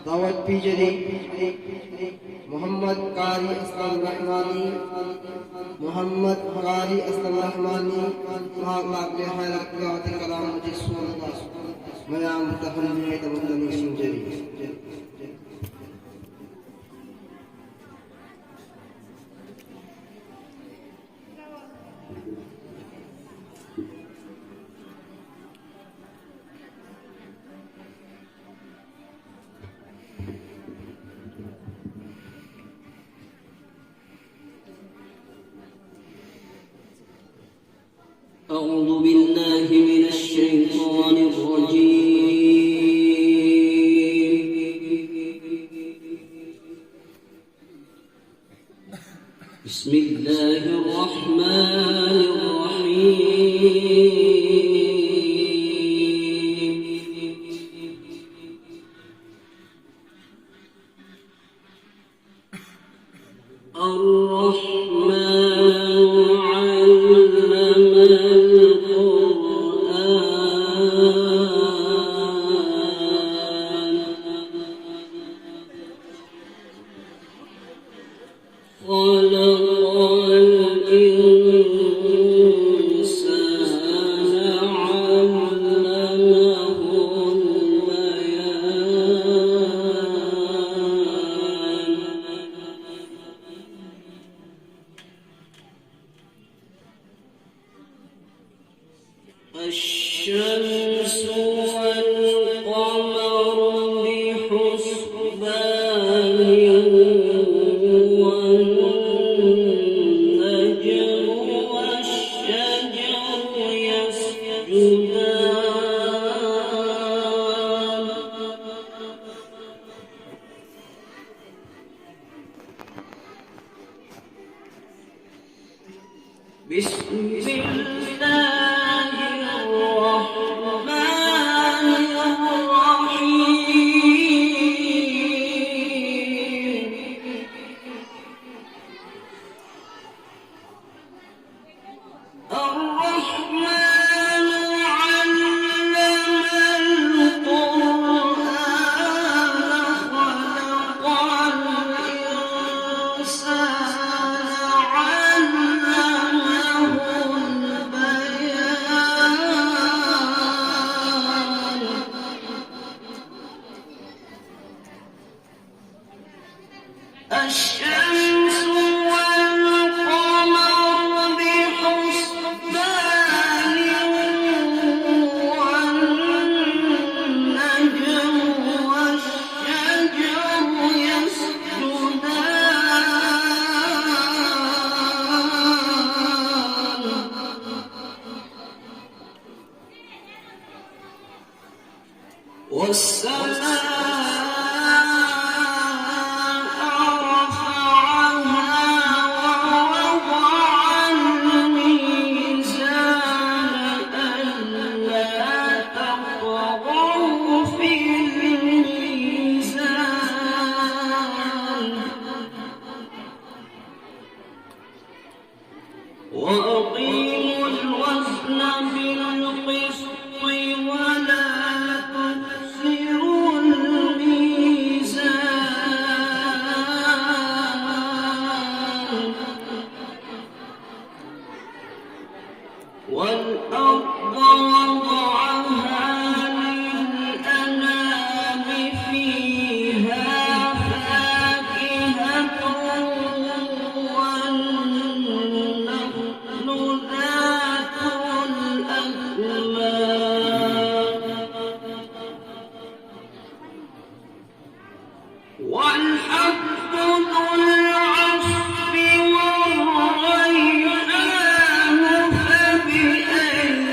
दावत पीजरी मोहम्मद कारी असलम रहमानी मोहम्मद कारी असलम रहमानी लाखले हैरत गावत कलाम मुझे सुनगा मया मुतहल्ली है तबंदनी सिंजरी أعوذ بالله من الشيطان الرجيم بسم الله الرحمن الرحيم الشمس والقمر بحسبان والنجم والشجر يسجدان بسم الله الرحمن الرحيم الرحمن علم القرآن خلق الإنسان الشمس والقمر بحسبان والنجم والشجر يسجدان والسماء وأقيموا الوزن بالقسط ولا تخسروا الميزان والأرض وضعها للأنام فيها فاكهة والنخل ذات الأكمام والحب ذو العصف والريحان فبأي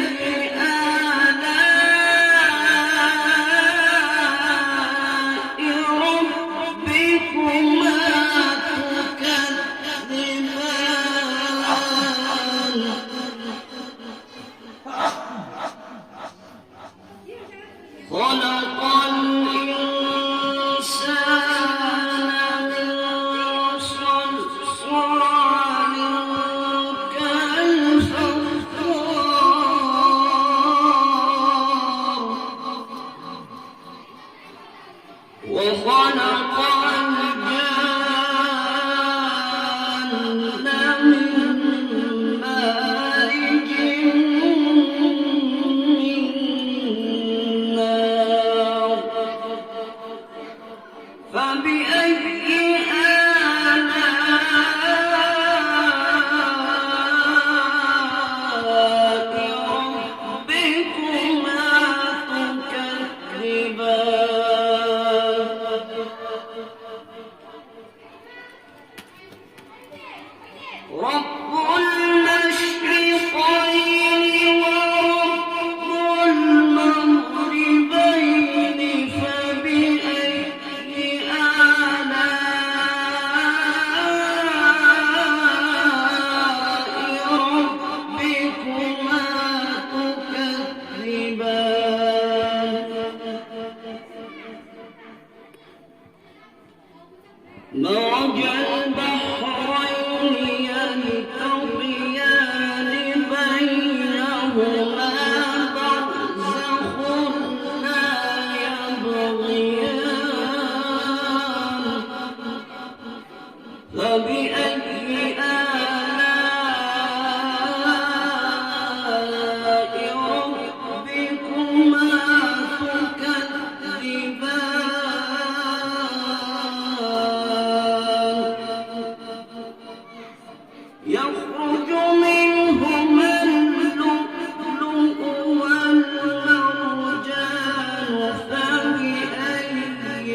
يخرج منهما اللؤلؤ والمرجان فبأي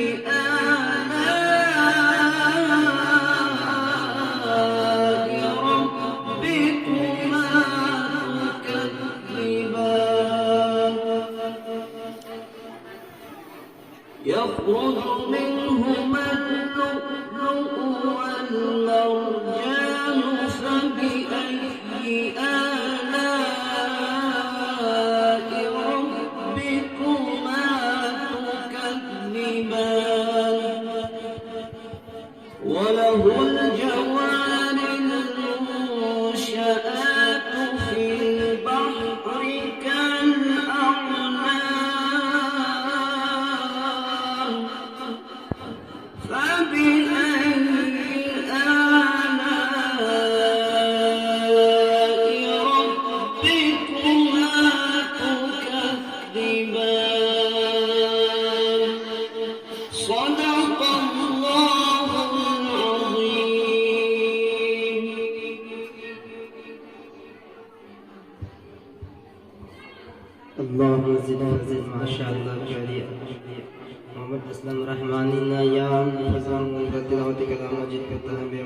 آلاء ربكما تكذبان يخرج منهما اللؤلؤ والمرجان فبأي آلاء ربكما تكذبان وله الجوار المنشآت في البحر كالأعلام فبأي آلاء ربكما تكذبان صدق الله العظيم. اللهم زد وزد ما شاء الله جاريا. محمد اسلم رحمانی نایام فضان و تلاوت کلام مجید کرتا ہے بے